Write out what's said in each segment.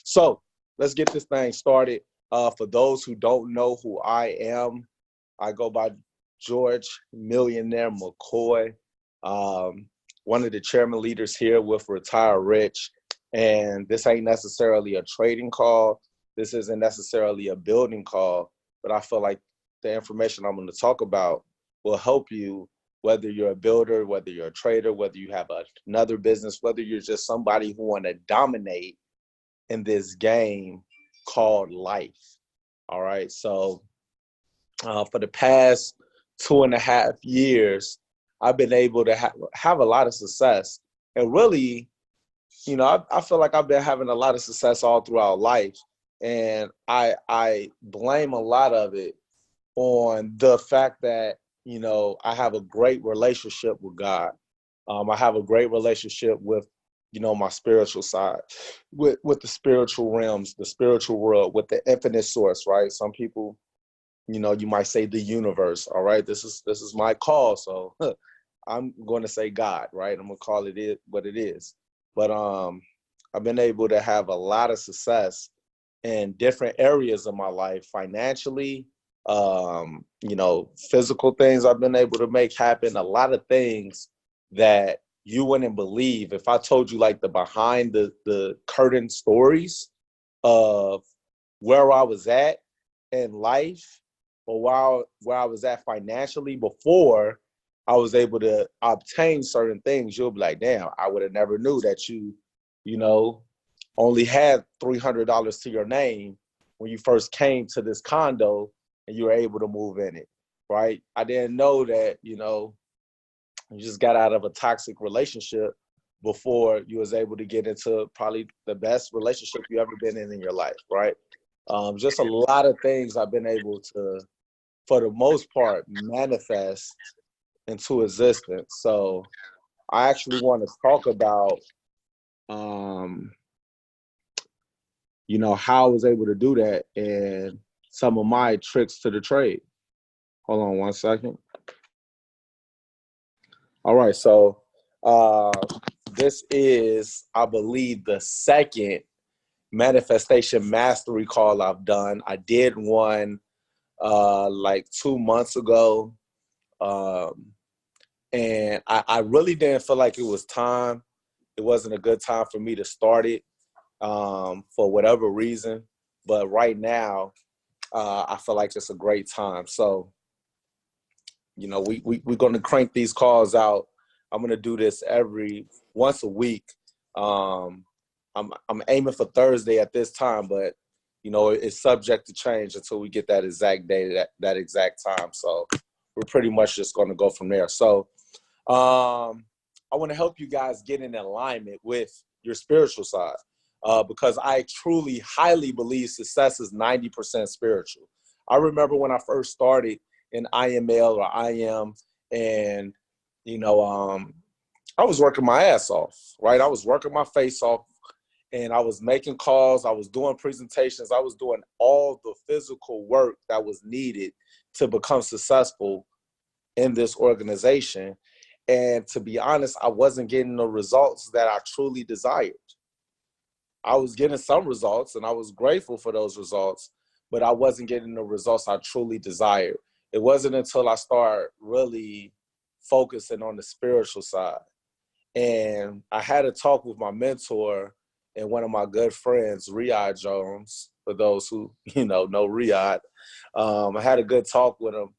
So let's get this thing started. For those who don't know who I am, I go by George Millionaire McCoy, um, one of the chairman leaders here with Retire Rich. And this ain't necessarily a trading call. This isn't necessarily a building call, but I feel like the information I'm going to talk about will help you, whether you're a builder, whether you're a trader, whether you have another business, whether you're just somebody who want to dominate in this game called life. All right. So for the past 2.5 years, I've been able to have a lot of success. And really, I feel like I've been having a lot of success all throughout life. And I blame a lot of it on the fact that, I have a great relationship with God. I have a great relationship with, my spiritual side, with the spiritual realms, the spiritual world, with the infinite source, right? Some people, you might say the universe. All right, this is my call, so I'm going to say God, right? I'm gonna call it what it is. But I've been able to have a lot of success in different areas of my life, financially, physical things I've been able to make happen. A lot of things that you wouldn't believe if I told you, like, the behind the curtain stories of where I was at in life, or where I was at financially before I was able to obtain certain things. You'll be like, damn, I would have never knew that you know, only had $300 to your name when you first came to this condo and you were able to move in it, right? I didn't know that, you just got out of a toxic relationship before you was able to get into probably the best relationship you ever been in your life, right? Just a lot of things I've been able to, for the most part, manifest into existence. So I actually want to talk about, how I was able to do that and some of my tricks to the trade. Hold on one second. All right, so uh, this is, I believe, the second manifestation mastery call I've done. I did one like 2 months ago, and I really didn't feel like it was time. It wasn't a good time for me to start it, for whatever reason. But right now, I feel like it's a great time. So, we're going to crank these calls out. I'm going to do this once a week. I'm aiming for Thursday at this time, but it's subject to change until we get that exact day, that exact time. So we're pretty much just going to go from there. So I want to help you guys get in alignment with your spiritual side, because I truly, highly believe success is 90% spiritual. I remember when I first started in IML or IM, and I was working my ass off, right? I was working my face off, and I was making calls. I was doing presentations. I was doing all the physical work that was needed to become successful in this organization. And to be honest, I wasn't getting the results that I truly desired. I was getting some results, and I was grateful for those results, but I wasn't getting the results I truly desired. It wasn't until I started really focusing on the spiritual side. And I had a talk with my mentor and one of my good friends, Riyad Jones, for those who, know Riyad. I had a good talk with him,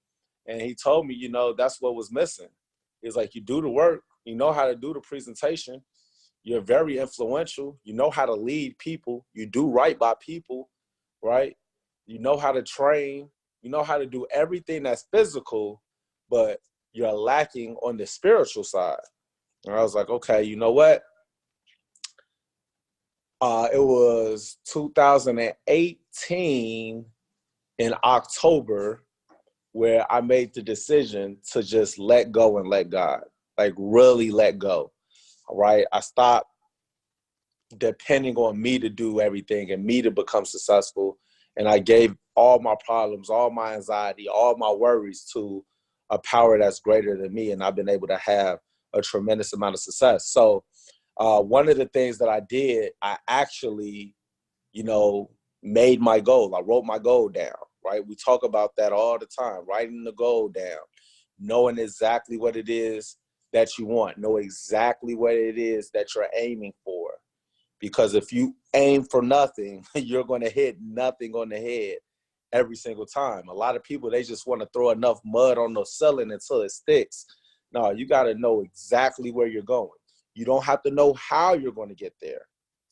and he told me, that's what was missing. It's like, you do the work, you know how to do the presentation, you're very influential, you know how to lead people, you do right by people, right? You know how to train, you know how to do everything that's physical, but you're lacking on the spiritual side. And I was like, okay, you know what? It was 2018 in October where I made the decision to just let go and let God, like really let go, right? I stopped depending on me to do everything and me to become successful. And I gave all my problems, all my anxiety, all my worries to a power that's greater than me. And I've been able to have a tremendous amount of success. So one of the things that I did, I actually you know, made my goal. I wrote my goal down, right? We talk about that all the time, writing the goal down, knowing exactly what it is that you want, know exactly what it is that you're aiming for. Because if you aim for nothing, you're going to hit nothing on the head every single time. A lot of people, they just want to throw enough mud on the ceiling until it sticks. No, you got to know exactly where you're going. You don't have to know how you're going to get there.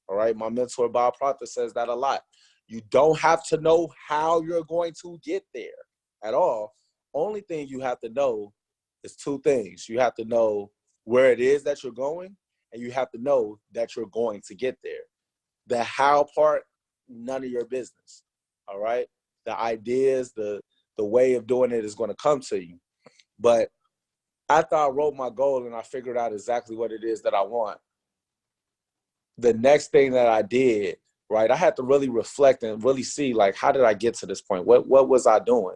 All right. My mentor, Bob Proctor, says that a lot. You don't have to know how you're going to get there at all. Only thing you have to know is two things. You have to know where it is that you're going, and you have to know that you're going to get there. The how part, none of your business. All right. The ideas, the way of doing it is going to come to you. But after I wrote my goal and I figured out exactly what it is that I want, the next thing that I did, right, I had to really reflect and really see, like, how did I get to this point? What was I doing?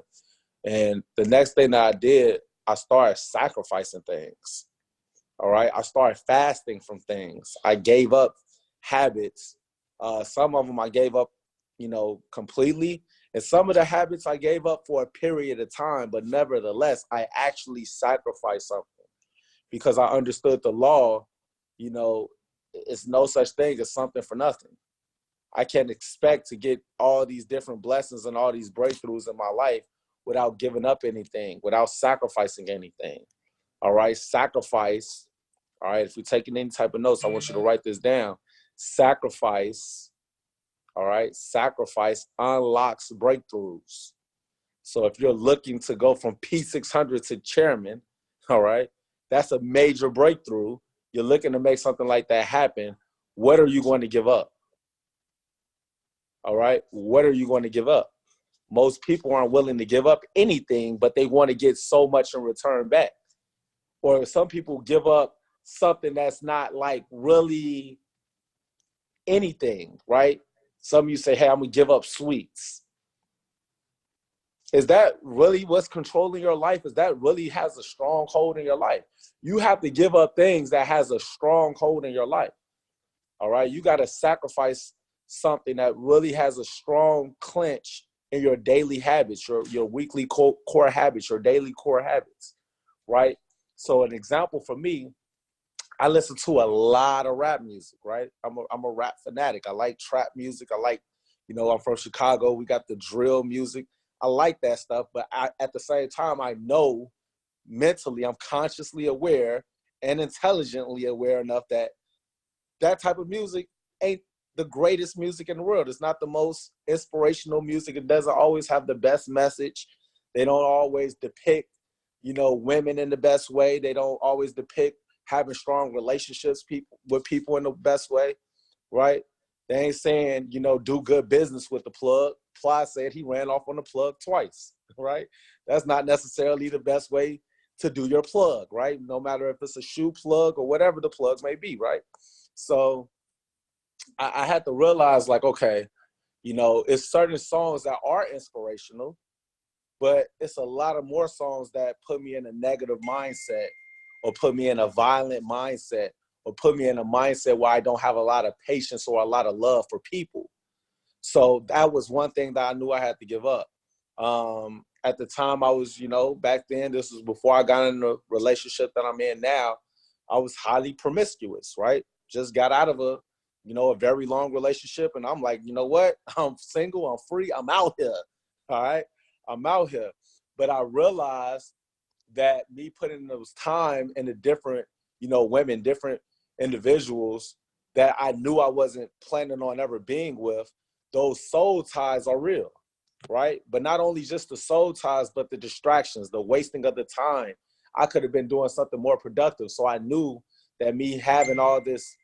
And the next thing that I did, I started sacrificing things. All right. I started fasting from things. I gave up habits. Some of them I gave up, completely. And some of the habits I gave up for a period of time, but nevertheless, I actually sacrificed something because I understood the law. It's no such thing as something for nothing. I can't expect to get all these different blessings and all these breakthroughs in my life without giving up anything, without sacrificing anything. All right. Sacrifice. All right. If you're taking any type of notes, I want you to write this down. Sacrifice. All right. Sacrifice unlocks breakthroughs. So if you're looking to go from P600 to chairman, all right, that's a major breakthrough. You're looking to make something like that happen. What are you going to give up? All right. What are you going to give up? Most people aren't willing to give up anything, but they want to get so much in return back. Or some people give up something that's not like really anything, right? Some of you say, hey, I'm going to give up sweets. Is that really what's controlling your life? Is that really has a strong hold in your life? You have to give up things that has a strong hold in your life. All right. You got to sacrifice something that really has a strong clinch in your daily habits, your weekly core habits, your daily core habits. Right. So an example for me, I listen to a lot of rap music, right? I'm a rap fanatic. I like trap music. I like, I'm from Chicago. We got the drill music. I like that stuff. But at the same time, I know mentally, I'm consciously aware and intelligently aware enough that type of music ain't the greatest music in the world. It's not the most inspirational music. It doesn't always have the best message. They don't always depict, women in the best way. They don't always depict having strong relationships with people in the best way, right? They ain't saying, do good business with the plug. Ply said he ran off on the plug twice, right? That's not necessarily the best way to do your plug, right? No matter if it's a shoe plug or whatever the plugs may be, right? So I had to realize, like, okay, it's certain songs that are inspirational, but it's a lot of more songs that put me in a negative mindset or put me in a violent mindset or put me in a mindset where I don't have a lot of patience or a lot of love for people. So that was one thing that I knew I had to give up. At the time I was, back then, this was before I got in the relationship that I'm in now, I was highly promiscuous, right? Just got out of a very long relationship. And I'm like, you know what? I'm single, I'm free, I'm out here. All right. I'm out here. But I realized that me putting those time into different, women, different individuals that I knew I wasn't planning on ever being with, those soul ties are real, right? But not only just the soul ties, but the distractions, the wasting of the time. I could have been doing something more productive. So I knew that me having all this,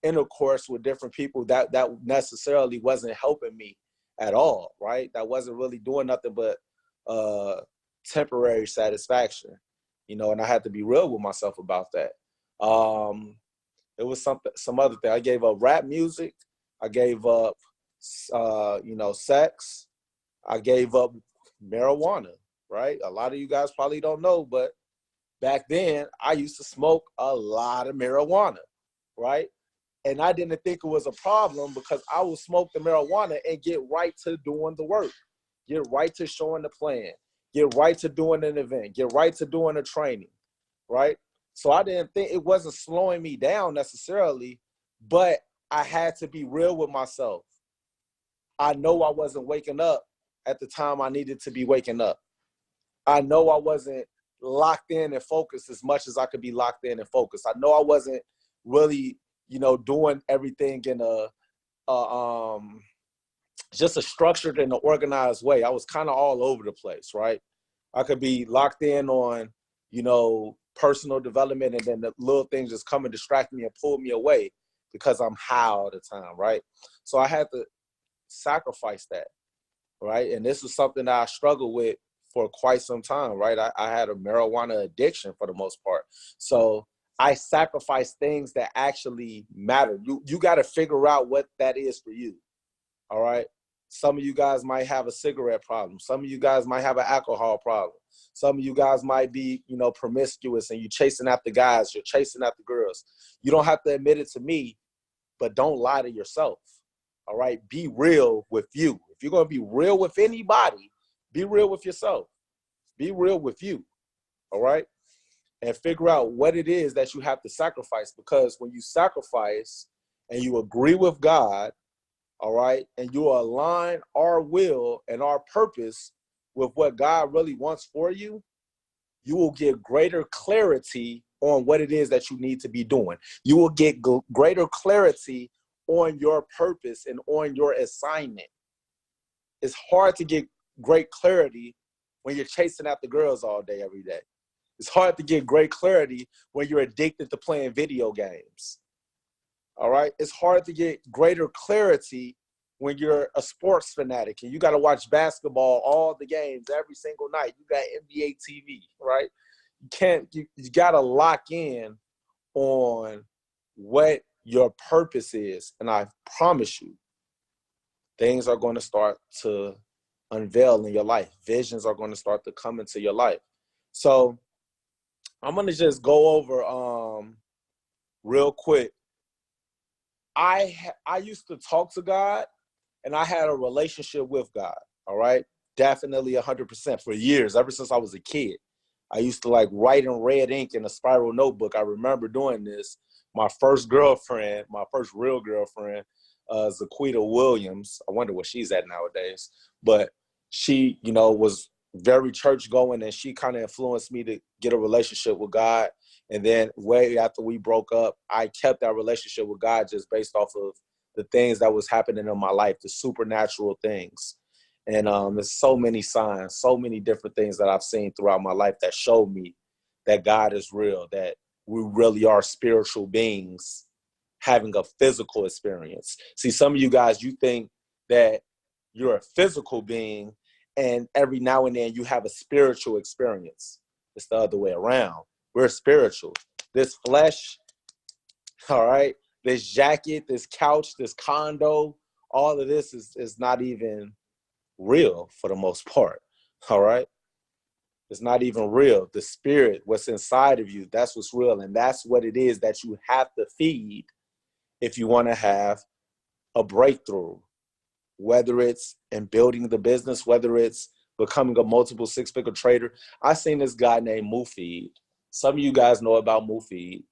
intercourse with different people, that necessarily wasn't helping me at all, right? That wasn't really doing nothing but temporary satisfaction, and I had to be real with myself about that. It was some other thing. I gave up rap music. I gave up, sex. I gave up marijuana, right? A lot of you guys probably don't know, but back then I used to smoke a lot of marijuana, right? And I didn't think it was a problem because I would smoke the marijuana and get right to doing the work, get right to showing the plan, get right to doing an event, get right to doing a training, right? So I didn't think it wasn't slowing me down necessarily, but I had to be real with myself. I know I wasn't waking up at the time I needed to be waking up. I know I wasn't locked in and focused as much as I could be locked in and focused. I know I wasn't really, doing everything in just a structured and an organized way. I was kind of all over the place, right? I could be locked in on, personal development, and then the little things just come and distract me and pull me away because I'm high all the time, right? So I had to sacrifice that, right? And this was something that I struggled with for quite some time, right? I had a marijuana addiction for the most part. So I sacrificed things that actually matter. You got to figure out what that is for you, all right? Some of you guys might have a cigarette problem. Some of you guys might have an alcohol problem. Some of you guys might be, promiscuous and you're chasing after guys, you're chasing after girls. You don't have to admit it to me, but don't lie to yourself, all right? Be real with you. If you're going to be real with anybody, be real with yourself. Be real with you, all right? And figure out what it is that you have to sacrifice, because when you sacrifice and you agree with God, all right, and you align our will and our purpose with what God really wants for you, you will get greater clarity on what it is that you need to be doing. You will get greater clarity on your purpose and on your assignment. It's hard to get great clarity when you're chasing after girls all day, every day. It's hard to get great clarity when you're addicted to playing video games. All right? It's hard to get greater clarity when you're a sports fanatic and you got to watch basketball, all the games, every single night. You got NBA TV, right? You got to lock in on what your purpose is. And I promise you, things are going to start to unveil in your life. Visions are going to start to come into your life. So I'm going to just go over real quick. I used to talk to God, and I had a relationship with God, all right? Definitely 100% for years, ever since I was a kid. I used to write in red ink in a spiral notebook. I remember doing this. My first girlfriend, my first real girlfriend, Zaquita Williams. I wonder where she's at nowadays. But she, was very church going, and she kind of influenced me to get a relationship with God. And then way after we broke up, I kept that relationship with God just based off of the things that was happening in my life, the supernatural things. And there's so many signs, so many different things that I've seen throughout my life that show me that God is real, that we really are spiritual beings having a physical experience. See, some of you guys, you think that you're a physical being and every now and then you have a spiritual experience. It's the other way around. We're spiritual. This flesh, all right, this jacket, this couch, this condo, all of this is not even real for the most part, all right? It's not even real. The spirit, what's inside of you, that's what's real. And that's what it is that you have to feed if you want to have a breakthrough, whether it's in building the business, whether it's becoming a multiple six-figure trader. I seen this guy named Mufid. Some of you guys know about Mufid.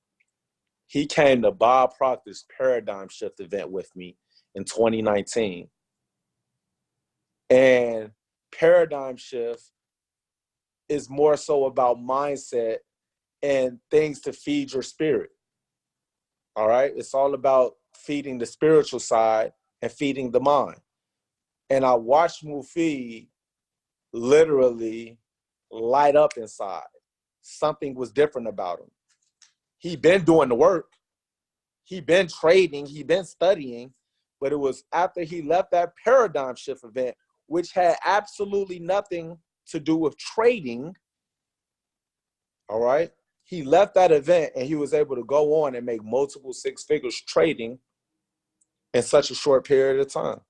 He came to Bob Proctor's Paradigm Shift event with me in 2019. And Paradigm Shift is more so about mindset and things to feed your spirit. All right? It's all about feeding the spiritual side and feeding the mind. And I watched Mufid literally light up inside. Something was different about him. He been doing the work. He been trading. He been studying. But it was after he left that Paradigm Shift event, which had absolutely nothing to do with trading, all right? He left that event and he was able to go on and make multiple six figures trading in such a short period of time.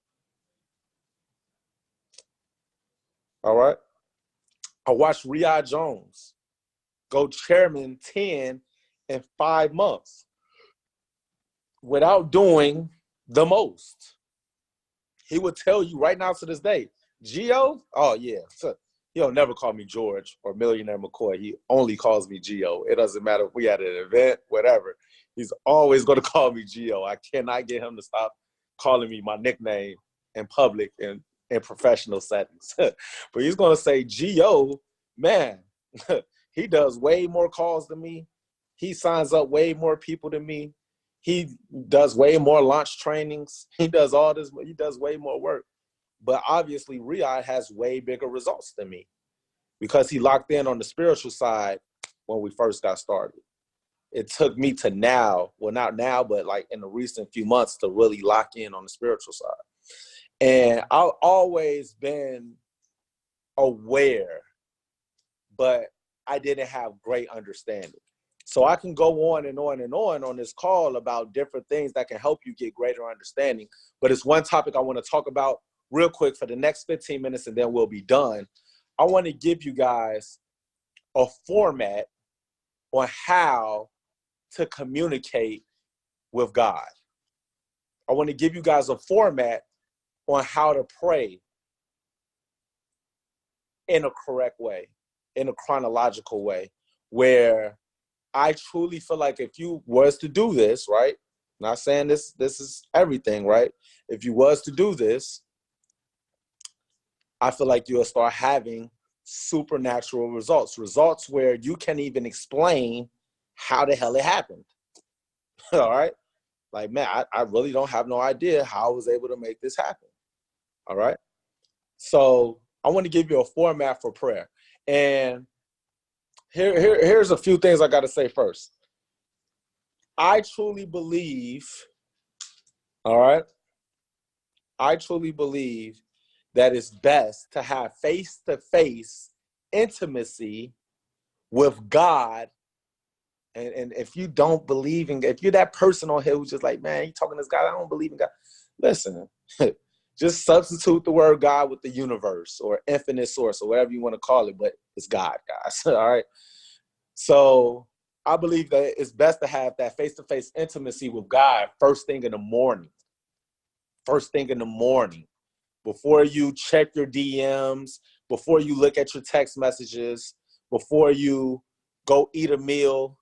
All right? I watched Riyad Jones go chairman 10 in 5 months. without doing the most. He would tell you right now to this day, Gio, oh yeah. He'll never call me George or Millionaire McCoy. He only calls me Gio. It doesn't matter if we had an event, whatever. He's always going to call me Gio. I cannot get him to stop calling me my nickname in public and in professional settings. But he's going to say, Gio, man, he does way more calls than me. He signs up way more people than me. He does way more launch trainings. He does all this. He does way more work. But obviously, Riyadh has way bigger results than me because he locked in on the spiritual side when we first got started. It took me to now, well, not now, but like in the recent few months to really lock in on the spiritual side. And I've always been aware, but I didn't have great understanding. So I can go on and on and on this call about different things that can help you get greater understanding. But it's one topic I want to talk about real quick for the next 15 minutes, and then we'll be done. I want to give you guys a format on how to communicate with God. I want to give you guys a format on how to pray in a correct way, in a chronological way, where I truly feel like if you was to do this, right? Not saying this is everything, right? If you was to do this, I feel like you'll start having supernatural results where you can't even explain how the hell it happened. All right? Like, man, I really don't have no idea how I was able to make this happen. All right? So I want to give you a format for prayer. And here's a few things I got to say first. I truly believe, all right? I truly believe that it's best to have face-to-face intimacy with God. And if you don't believe in, if you're that person on here who's just like, man, you talking to this guy, I don't believe in God. Listen, just substitute the word God with the universe or infinite source or whatever you want to call it, but it's God, guys. All right. So I believe that it's best to have that face-to-face intimacy with God first thing in the morning. First thing in the morning. Before you check your DMs, before you look at your text messages, before you go eat a meal,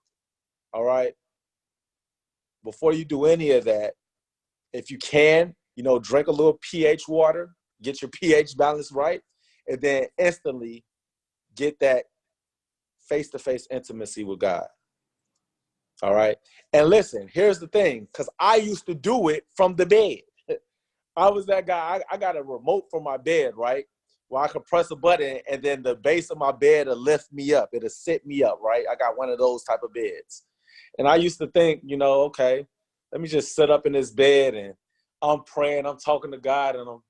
all right? Before you do any of that, if you can, drink a little pH water, get your pH balance right, and then instantly get that face-to-face intimacy with God, all right? And listen, here's the thing, because I used to do it from the bed. I was that guy. I got a remote for my bed, right? Where I could press a button and then the base of my bed will lift me up. It'll sit me up, right? I got one of those type of beds. And I used to think, okay, let me just sit up in this bed and I'm praying, I'm talking to God, and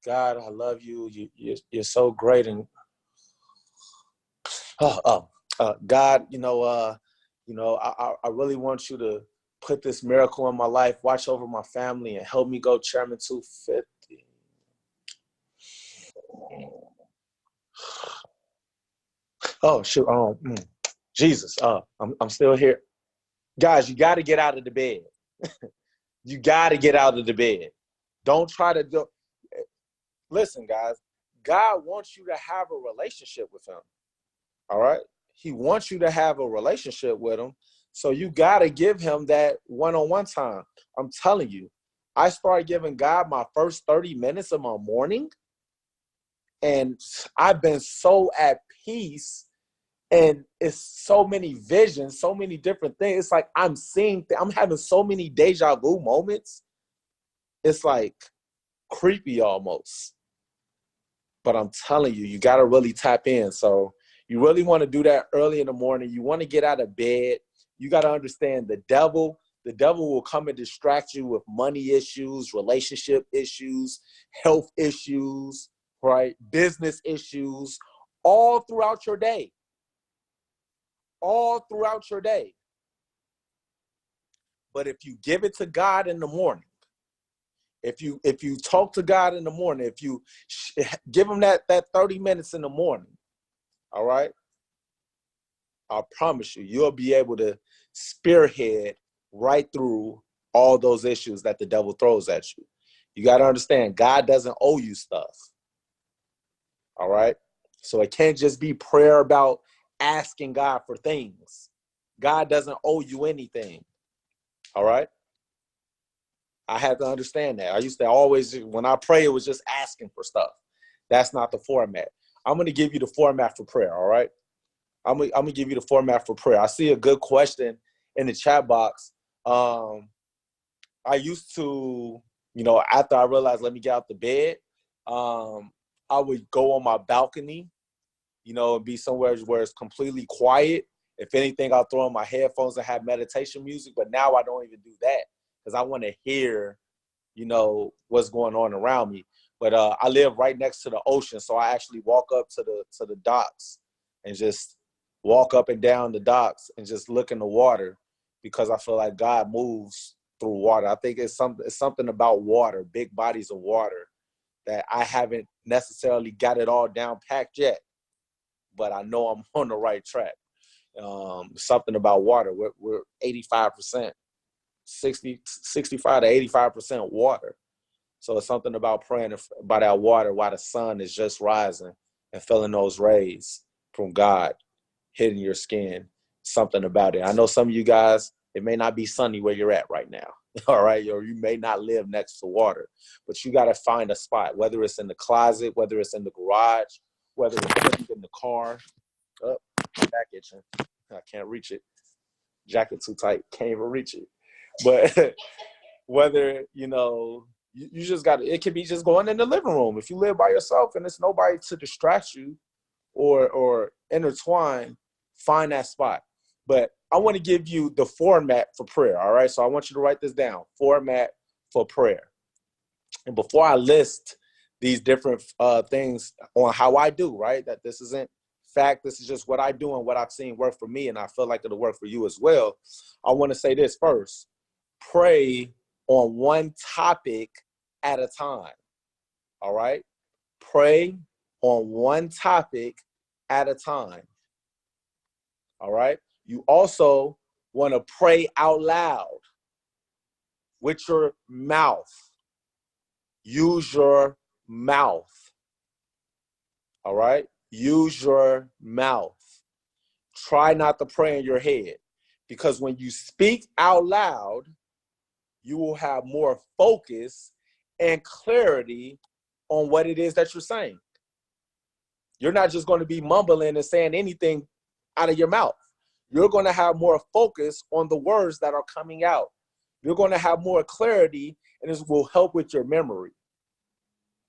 God, I love you. You're so great. And God, I really want you to put this miracle in my life, watch over my family, and help me go Chairman 250. Oh shoot! Jesus! I'm still here, guys. You got to get out of the bed. You got to get out of the bed. Don't try to do. Listen, guys. God wants you to have a relationship with Him. All right. He wants you to have a relationship with Him. So you got to give Him that one-on-one time. I'm telling you, I started giving God my first 30 minutes of my morning, and I've been so at peace. And it's so many visions, so many different things. It's like I'm having so many deja vu moments. It's like creepy almost. But I'm telling you, you got to really tap in. So you really want to do that early in the morning. You want to get out of bed. You got to understand the devil will come and distract you with money issues, relationship issues, health issues, right? Business issues, all throughout your day. All throughout your day. But if you give it to God in the morning, if you talk to God in the morning, if you give Him that 30 minutes in the morning, all right, I promise you'll be able to spearhead right through all those issues that the devil throws at you. You got to understand, God doesn't owe you stuff. All right? So it can't just be prayer about asking God for things. God doesn't owe you anything. All right? I had to understand that. I used to always, when I pray, it was just asking for stuff. That's not the format. I'm going to give you the format for prayer, all right? I'm going to give you the format for prayer. I see a good question in the chat box. I used to, after I realized, let me get out the bed, I would go on my balcony, and be somewhere where it's completely quiet. If anything, I'll throw on my headphones and have meditation music. But now I don't even do that because I want to hear, what's going on around me. But I live right next to the ocean, so I actually walk up to the docks and just walk up and down the docks and just look in the water because I feel like God moves through water. I think it's something about water, big bodies of water, that I haven't necessarily got it all down packed yet, but I know I'm on the right track. Something about water. We're 85%, 65 to 85% water. So it's something about praying by that water while the sun is just rising and feeling those rays from God hitting your skin. Something about it. I know some of you guys, it may not be sunny where you're at right now. All right. Or you may not live next to water, but you got to find a spot, whether it's in the closet, whether it's in the garage, whether it's in the car. Oh, back itching. I can't reach it. Jacket too tight. Can't even reach it. But whether, you just got to, it could be just going in the living room. If you live by yourself and there's nobody to distract you or intertwine, find that spot. But I want to give you the format for prayer, all right? So I want you to write this down, format for prayer. And before I list these different things on how I do, right, that this isn't fact, this is just what I do and what I've seen work for me, and I feel like it'll work for you as well. I want to say this first. Pray on one topic at a time, all right? Pray on one topic at a time, all right? You also want to pray out loud with your mouth. Use your mouth, all right? Use your mouth. Try not to pray in your head, because when you speak out loud, you will have more focus and clarity on what it is that you're saying. You're not just going to be mumbling and saying anything out of your mouth. You're going to have more focus on the words that are coming out. You're going to have more clarity, and this will help with your memory.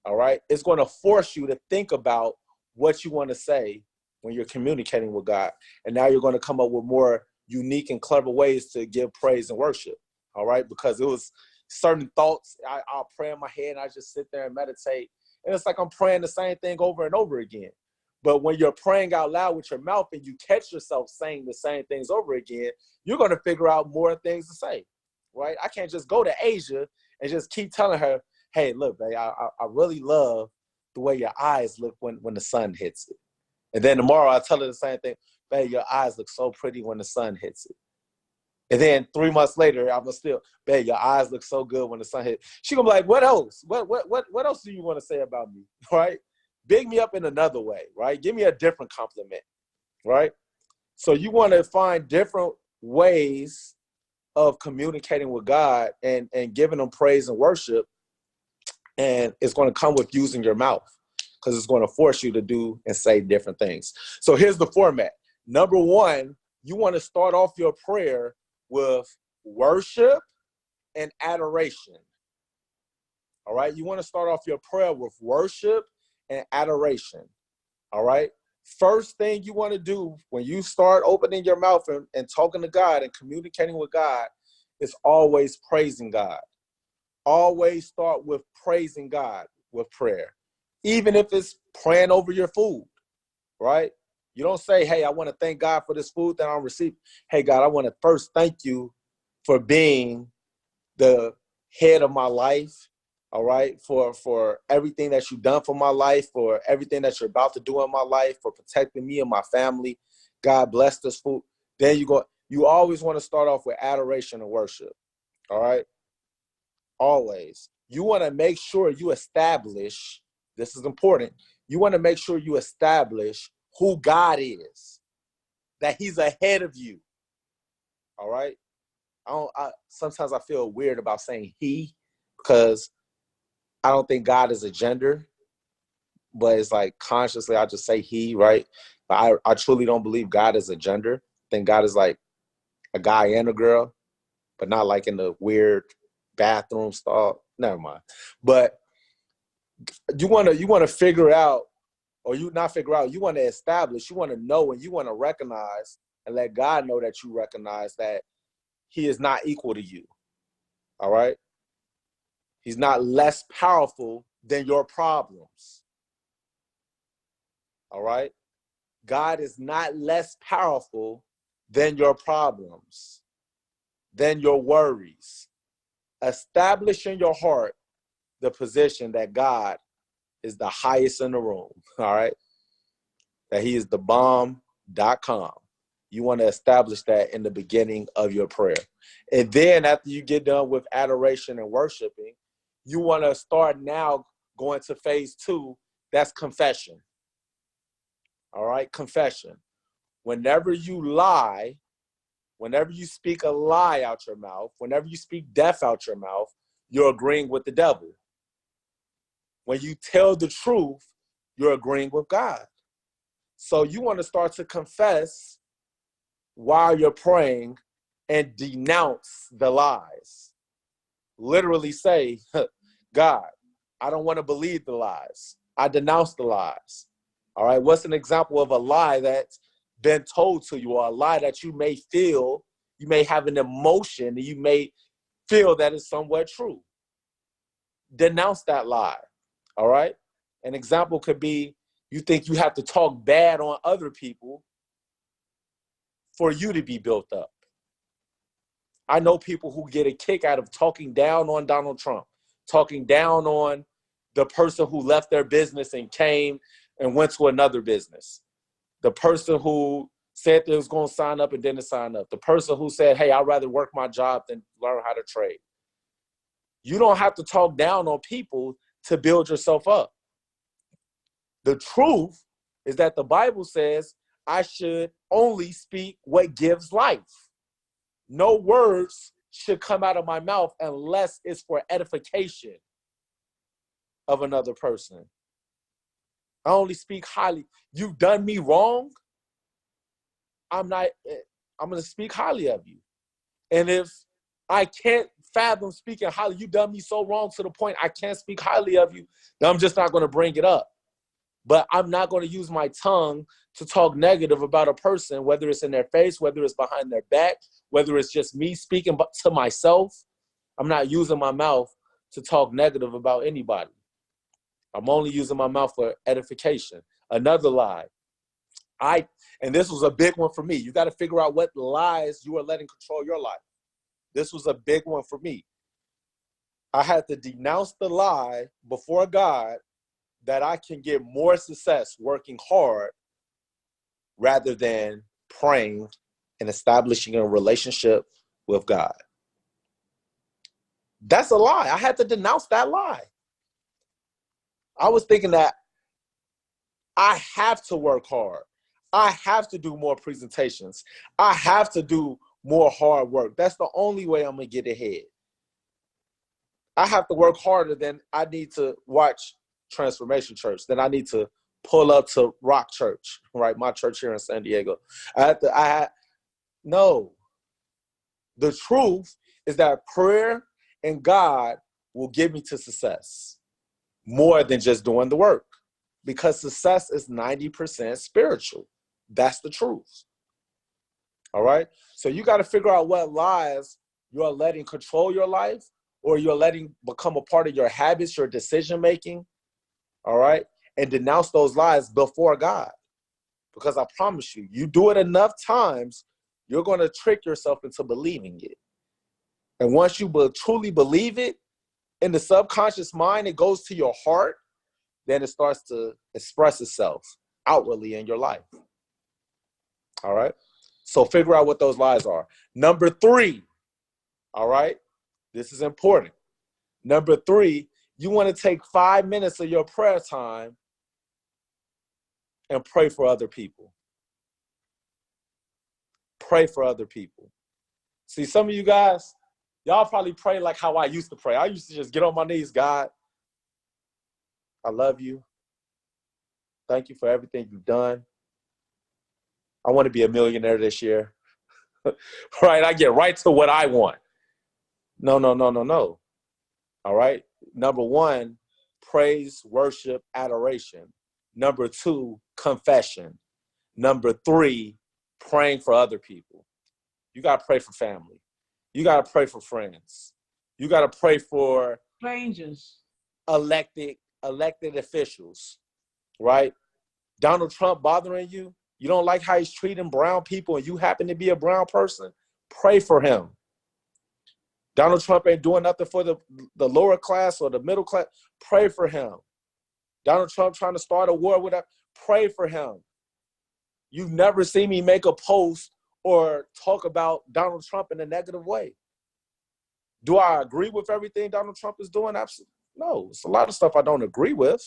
All right? It's going to force you to think about what you want to say when you're communicating with God. And now you're going to come up with more unique and clever ways to give praise and worship. All right? Because it was certain thoughts. I'll pray in my head and I just sit there and meditate. And it's like I'm praying the same thing over and over again. But when you're praying out loud with your mouth and you catch yourself saying the same things over again, you're going to figure out more things to say, right? I can't just go to Asia and just keep telling her, hey, look, babe, I really love the way your eyes look when the sun hits it. And then tomorrow I tell her the same thing, babe, your eyes look so pretty when the sun hits it. And then 3 months later, I'm still, babe, your eyes look so good when the sun hits. She gonna be like, what else? What else do you want to say about me, right? Big me up in another way, right? Give me a different compliment, right? So you want to find different ways of communicating with God and giving him praise and worship. And it's going to come with using your mouth, because it's going to force you to do and say different things. So here's the format. Number one, you want to start off your prayer with worship and adoration. All right? You want to start off your prayer with worship and adoration. All right? First thing you want to do when you start opening your mouth and talking to God and communicating with God is always praising God. Always start with praising God with prayer. Even if it's praying over your food, right? You don't say, hey, I want to thank God for this food that I'm receiving. Hey, God, I want to first thank you for being the head of my life, all right? For everything that you've done for my life, for everything that you're about to do in my life, for protecting me and my family. God bless this food. Then you always want to start off with adoration and worship, all right? always, you want to make sure you establish, this is important, you want to make sure you establish who God is, that he's ahead of you. All right? Sometimes I feel weird about saying he, because I don't think God is a gender, but it's like consciously I just say he, right? But I truly don't believe God is a gender. I think God is like a guy and a girl, but not like in the weird bathroom stall. Never mind. But you wanna figure out, or you not figure out, you want to establish, you want to know, and you want to recognize and let God know that you recognize that he is not equal to you. All right? He's not less powerful than your problems. All right? God is not less powerful than your problems, than your worries. Establish in your heart the position that God is the highest in the room, all right? That he is the bomb.com. You want to establish that in the beginning of your prayer. And then after you get done with adoration and worshiping, you want to start now going to phase 2. That's confession. All right, confession. Whenever you lie, whenever you speak a lie out your mouth, whenever you speak death out your mouth, you're agreeing with the devil. When you tell the truth, you're agreeing with God. So you want to start to confess while you're praying and denounce the lies. Literally say, God, I don't want to believe the lies. I denounce the lies. All right, what's an example of a lie that's been told to you, or a lie that you may feel, you may have an emotion, and you may feel that is somewhat true? Denounce that lie. All right? An example could be, you think you have to talk bad on other people for you to be built up. I know people who get a kick out of talking down on Donald Trump, talking down on the person who left their business and came and went to another business. The person who said they was going to sign up and didn't sign up. The person who said, hey, I'd rather work my job than learn how to trade. You don't have to talk down on people to build yourself up. The truth is that the Bible says I should only speak what gives life. No words should come out of my mouth unless it's for edification of another person. I only speak highly. You've done me wrong. I'm going to speak highly of you. And if I can't fathom speaking highly, you've done me so wrong to the point I can't speak highly of you, then I'm just not going to bring it up. But I'm not going to use my tongue to talk negative about a person, whether it's in their face, whether it's behind their back, whether it's just me speaking to myself. I'm not using my mouth to talk negative about anybody. I'm only using my mouth for edification. Another lie. And this was a big one for me. You got to figure out what lies you are letting control your life. This was a big one for me. I had to denounce the lie before God that I can get more success working hard rather than praying and establishing a relationship with God. That's a lie. I had to denounce that lie. I was thinking that I have to work hard. I have to do more presentations. I have to do more hard work. That's the only way I'm going to get ahead. I have to work harder than I need to watch Transformation Church, then I need to pull up to Rock Church, right? My church here in San Diego. No. The truth is that prayer and God will get me to success more than just doing the work, because success is 90% spiritual. That's the truth. All right? So you got to figure out what lies you're letting control your life, or you're letting become a part of your habits, your decision-making. All right? And denounce those lies before God. Because I promise you, you do it enough times, you're going to trick yourself into believing it. And once you truly believe it, in the subconscious mind, it goes to your heart, then it starts to express itself outwardly in your life. All right? So figure out what those lies are. Number 3, all right? This is important. Number 3, you want to take 5 minutes of your prayer time and pray for other people. Pray for other people. See, some of you guys, y'all probably pray like how I used to pray. I used to just get on my knees. God, I love you. Thank you for everything you've done. I want to be a millionaire this year. Right? I get right to what I want. No. All right? Number 1, praise, worship, adoration. Number 2, confession. Number 3, praying for other people. You got to pray for family. You got to pray for friends. You got to pray for strangers, elected officials, right? Donald Trump bothering you. You don't like how he's treating brown people and you happen to be a brown person. Pray for him. Donald Trump ain't doing nothing for the lower class or the middle class. Pray for him. Donald Trump trying to start a war with us. Pray for him. You've never seen me make a post or talk about Donald Trump in a negative way. Do I agree with everything Donald Trump is doing? Absolutely. No, it's a lot of stuff I don't agree with.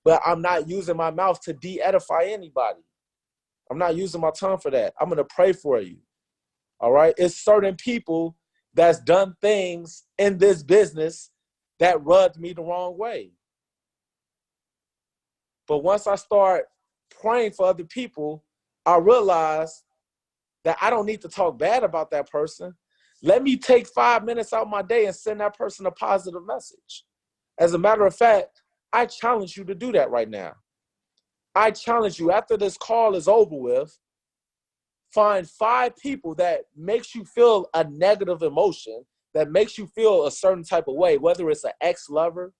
But I'm not using my mouth to de-edify anybody. I'm not using my tongue for that. I'm going to pray for you. All right? It's certain people that's done things in this business that rubbed me the wrong way. But once I start praying for other people, I realize that I don't need to talk bad about that person. Let me take 5 minutes out of my day and send that person a positive message. As a matter of fact, I challenge you to do that right now. I challenge you, after this call is over with, find 5 people that makes you feel a negative emotion, that makes you feel a certain type of way, whether it's an ex-lover,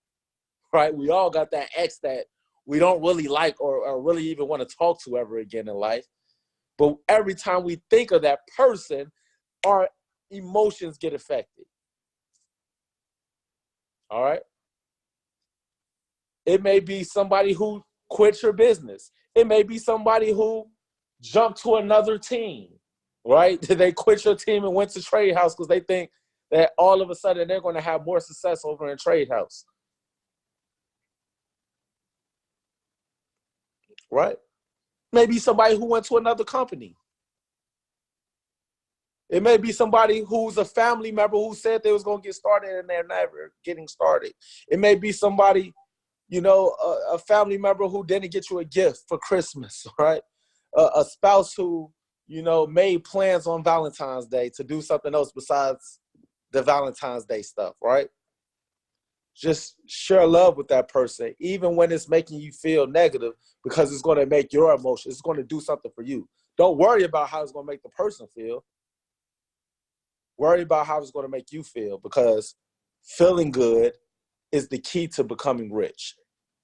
right? We all got that ex that we don't really like or really even want to talk to ever again in life. But every time we think of that person, our emotions get affected. All right? It may be somebody who quit your business. It may be somebody who jumped to another team, right? They quit your team and went to Trade House because they think that all of a sudden they're going to have more success over in Trade House. Right? Maybe somebody who went to another company. It may be somebody who's a family member who said they was going to get started and they're never getting started. It may be somebody, you know, a family member who didn't get you a gift for Christmas, right? A spouse who, you know, made plans on Valentine's Day to do something else besides the Valentine's Day stuff, right? Just share love with that person, even when it's making you feel negative, because it's going to make your emotions, it's going to do something for you. Don't worry about how it's going to make the person feel. Worry about how it's going to make you feel, because feeling good is the key to becoming rich.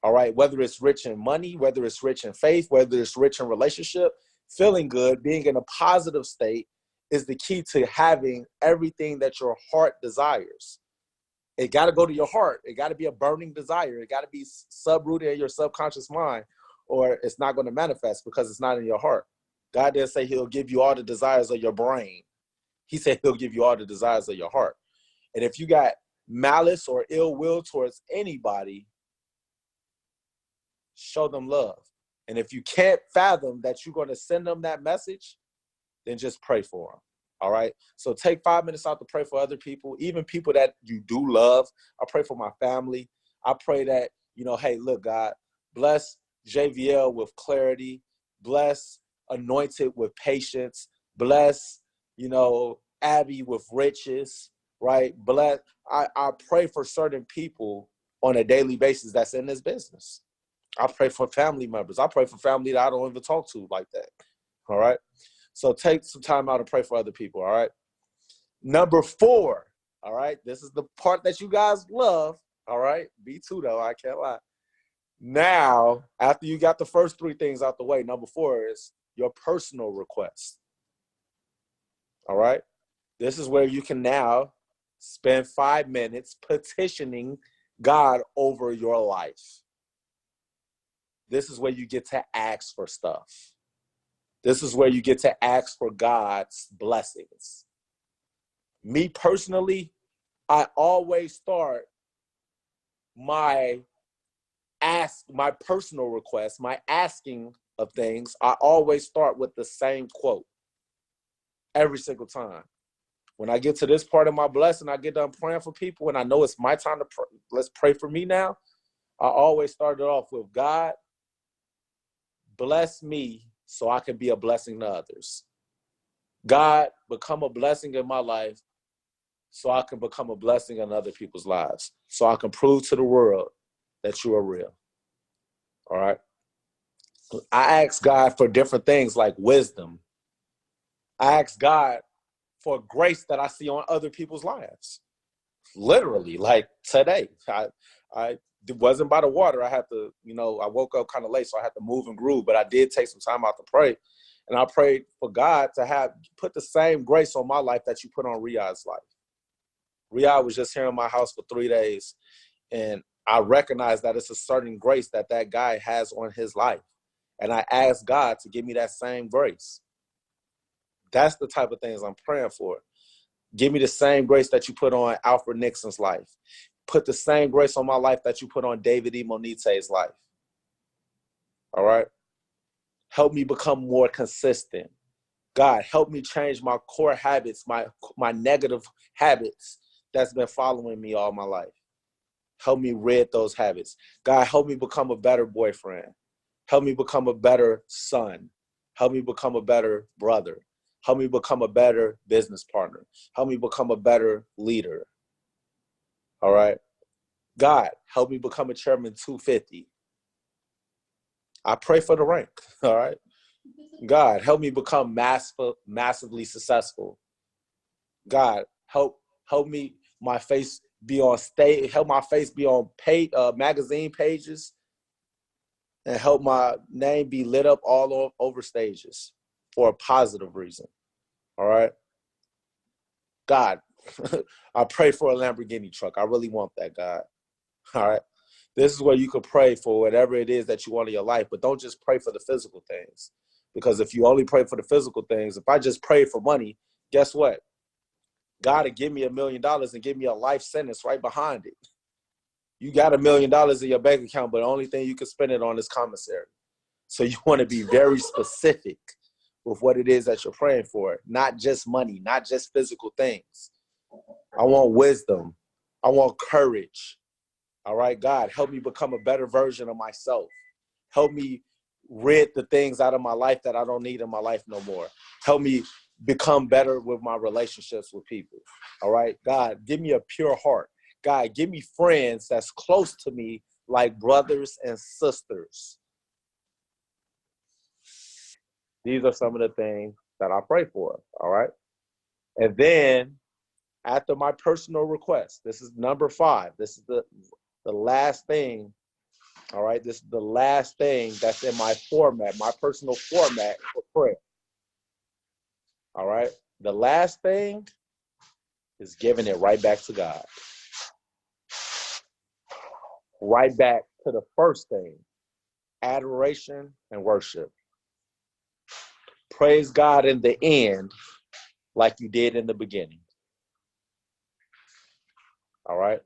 All right. Whether it's rich in money, whether it's rich in faith, whether it's rich in relationship, feeling good, being in a positive state is the key to having everything that your heart desires. It got to go to your heart. It got to be a burning desire. It got to be sub-rooted in your subconscious mind, or it's not going to manifest because it's not in your heart. God didn't say he'll give you all the desires of your brain. He said he'll give you all the desires of your heart. And if you got malice or ill will towards anybody, show them love. And if you can't fathom that you're going to send them that message, then just pray for them. All right. So take 5 minutes out to pray for other people, even people that you do love. I pray for my family. I pray that, you know, hey, look, God, bless JVL with clarity, bless Anointed with patience, bless, you know, Abby with riches, right? Bless. I pray for certain people on a daily basis that's in this business. I pray for family members. I pray for family that I don't even talk to like that. All right. So take some time out to pray for other people. All right. Number 4. All right. This is the part that you guys love. All right. Me too, though. I can't lie. Now, after you got the first 3 things out the way, number 4 is your personal request. All right. This is where you can now spend 5 minutes petitioning God over your life. This is where you get to ask for stuff. This is where you get to ask for God's blessings. Me personally, I always start my personal request, my asking of things, I always start with the same quote every single time. When I get to this part of my blessing, I get done praying for people, and I know it's my time to pray. Let's pray for me now. I always started off with, God, bless me so I can be a blessing to others. God, become a blessing in my life so I can become a blessing in other people's lives, so I can prove to the world that you are real. All right? I ask God for different things like wisdom. I ask God for grace that I see on other people's lives. Literally, like today, I wasn't by the water. I had to, I woke up kind of late, so I had to move and groove, but I did take some time out to pray. And I prayed for God to put the same grace on my life that you put on Riyadh's life. Riyadh was just here in my house for 3 days, and I recognize that it's a certain grace that guy has on his life. And I asked God to give me that same grace. That's the type of things I'm praying for. Give me the same grace that you put on Alfred Nixon's life. Put the same grace on my life that you put on David E. Monite's life. All right? Help me become more consistent. God, help me change my core habits, my negative habits that's been following me all my life. Help me rid those habits. God, help me become a better boyfriend. Help me become a better son. Help me become a better brother. Help me become a better business partner. Help me become a better leader. All right? God, help me become a chairman 250. I pray for the rank. All right? God, help me become massively successful. God, help me, my face be on stage, help my face be on magazine pages, and help my name be lit up all over stages for a positive reason. All right? God, I pray for a Lamborghini truck. I really want that, God. All right? This is where you could pray for whatever it is that you want in your life, but don't just pray for the physical things. Because if you only pray for the physical things, if I just pray for money, guess what? God will give me $1 million and give me a life sentence right behind it. You got $1 million in your bank account, but the only thing you can spend it on is commissary. So you want to be very specific with what it is that you're praying for, not just money, not just physical things. I want wisdom. I want courage. All right, God, help me become a better version of myself. Help me rid the things out of my life that I don't need in my life no more. Help me become better with my relationships with people. All right, God, give me a pure heart. God, give me friends that's close to me like brothers and sisters. These are some of the things that I pray for, all right? And then after my personal request, this is number 5. This is the last thing, all right? This is the last thing that's in my format, my personal format for prayer, all right? The last thing is giving it right back to God. Right back to the first thing, adoration and worship. Praise God in the end like you did in the beginning. All right?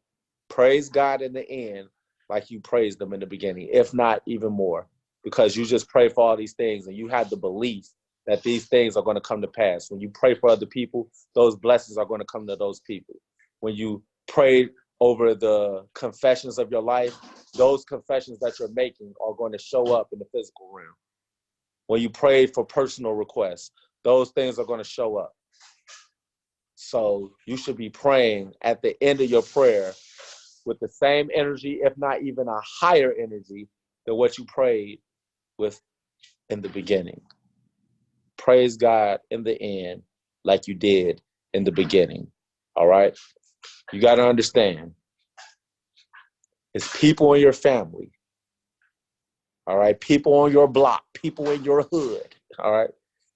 Praise God in the end like you praised them in the beginning, if not even more, because you just pray for all these things and you have the belief that these things are going to come to pass. When you pray for other people, those blessings are going to come to those people. When you pray over the confessions of your life, those confessions that you're making are going to show up in the physical realm. When you pray for personal requests, those things are going to show up. So you should be praying at the end of your prayer with the same energy, if not even a higher energy than what you prayed with in the beginning. Praise God in the end like you did in the beginning. All right? You got to understand, it's people in your family. All right? People on your block, people in your hood. All right?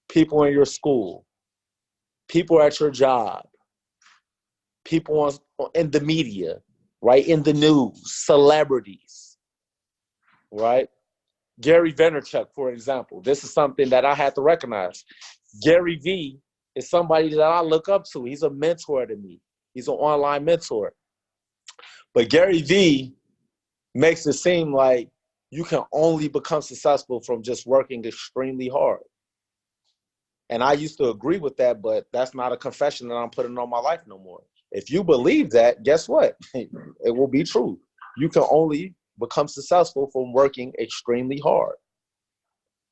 People in your school, people at your job, people in the media, right? In the news, celebrities, right? Gary Vaynerchuk, for example. This is something that I had to recognize. Gary V is somebody that I look up to. He's a mentor to me. He's an online mentor. But Gary Vee makes it seem like you can only become successful from just working extremely hard. And I used to agree with that, but that's not a confession that I'm putting on my life no more. If you believe that, guess what? It will be true. You can only become successful from working extremely hard.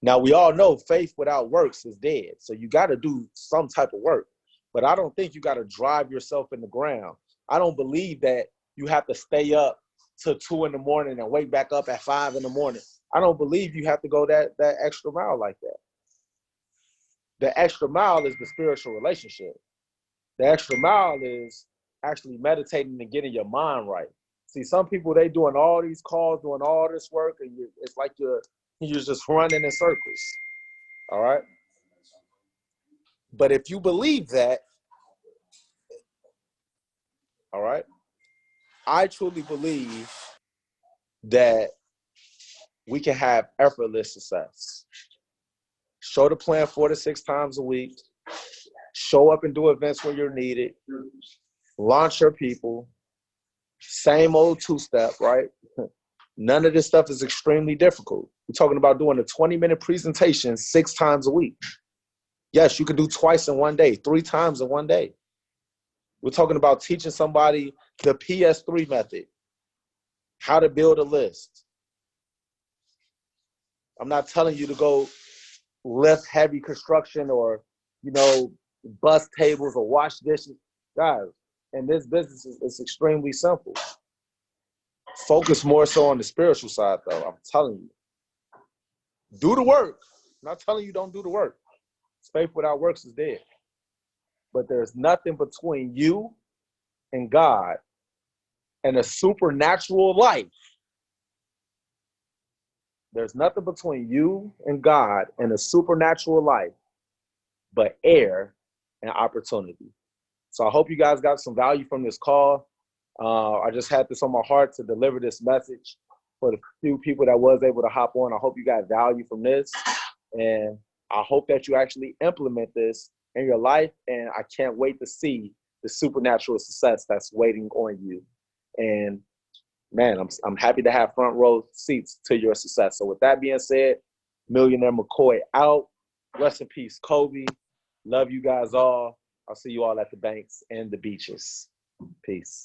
Now, we all know faith without works is dead. So you got to do some type of work. But I don't think you got to drive yourself in the ground. I don't believe that you have to stay up till 2 in the morning and wake back up at 5 in the morning. I don't believe you have to go that extra mile like that. The extra mile is the spiritual relationship. The extra mile is actually meditating and getting your mind right. See, some people, they doing all these calls, doing all this work, and it's like you're just running in circles. All right. But if you believe that, all right, I truly believe that we can have effortless success. Show the plan 4 to 6 times a week. Show up and do events when you're needed. Launch your people. Same old two-step, right? None of this stuff is extremely difficult. We're talking about doing a 20-minute presentation 6 times a week. Yes, you could do twice in one day, 3 times in one day. We're talking about teaching somebody the PS3 method, how to build a list. I'm not telling you to go lift heavy construction or, bust tables or wash dishes. Guys, in this business, it's extremely simple. Focus more so on the spiritual side, though. I'm telling you. Do the work. I'm not telling you don't do the work. Faith without works is dead. But there's nothing between you and God and a supernatural life. There's nothing between you and God and a supernatural life but air and opportunity. So I hope you guys got some value from this call. I just had this on my heart to deliver this message for the few people that was able to hop on. I hope you got value from this. And I hope that you actually implement this in your life. And I can't wait to see the supernatural success that's waiting on you. And man, I'm happy to have front row seats to your success. So with that being said, Millionaire McCoy out. Rest in peace, Kobe. Love you guys all. I'll see you all at the banks and the beaches. Peace.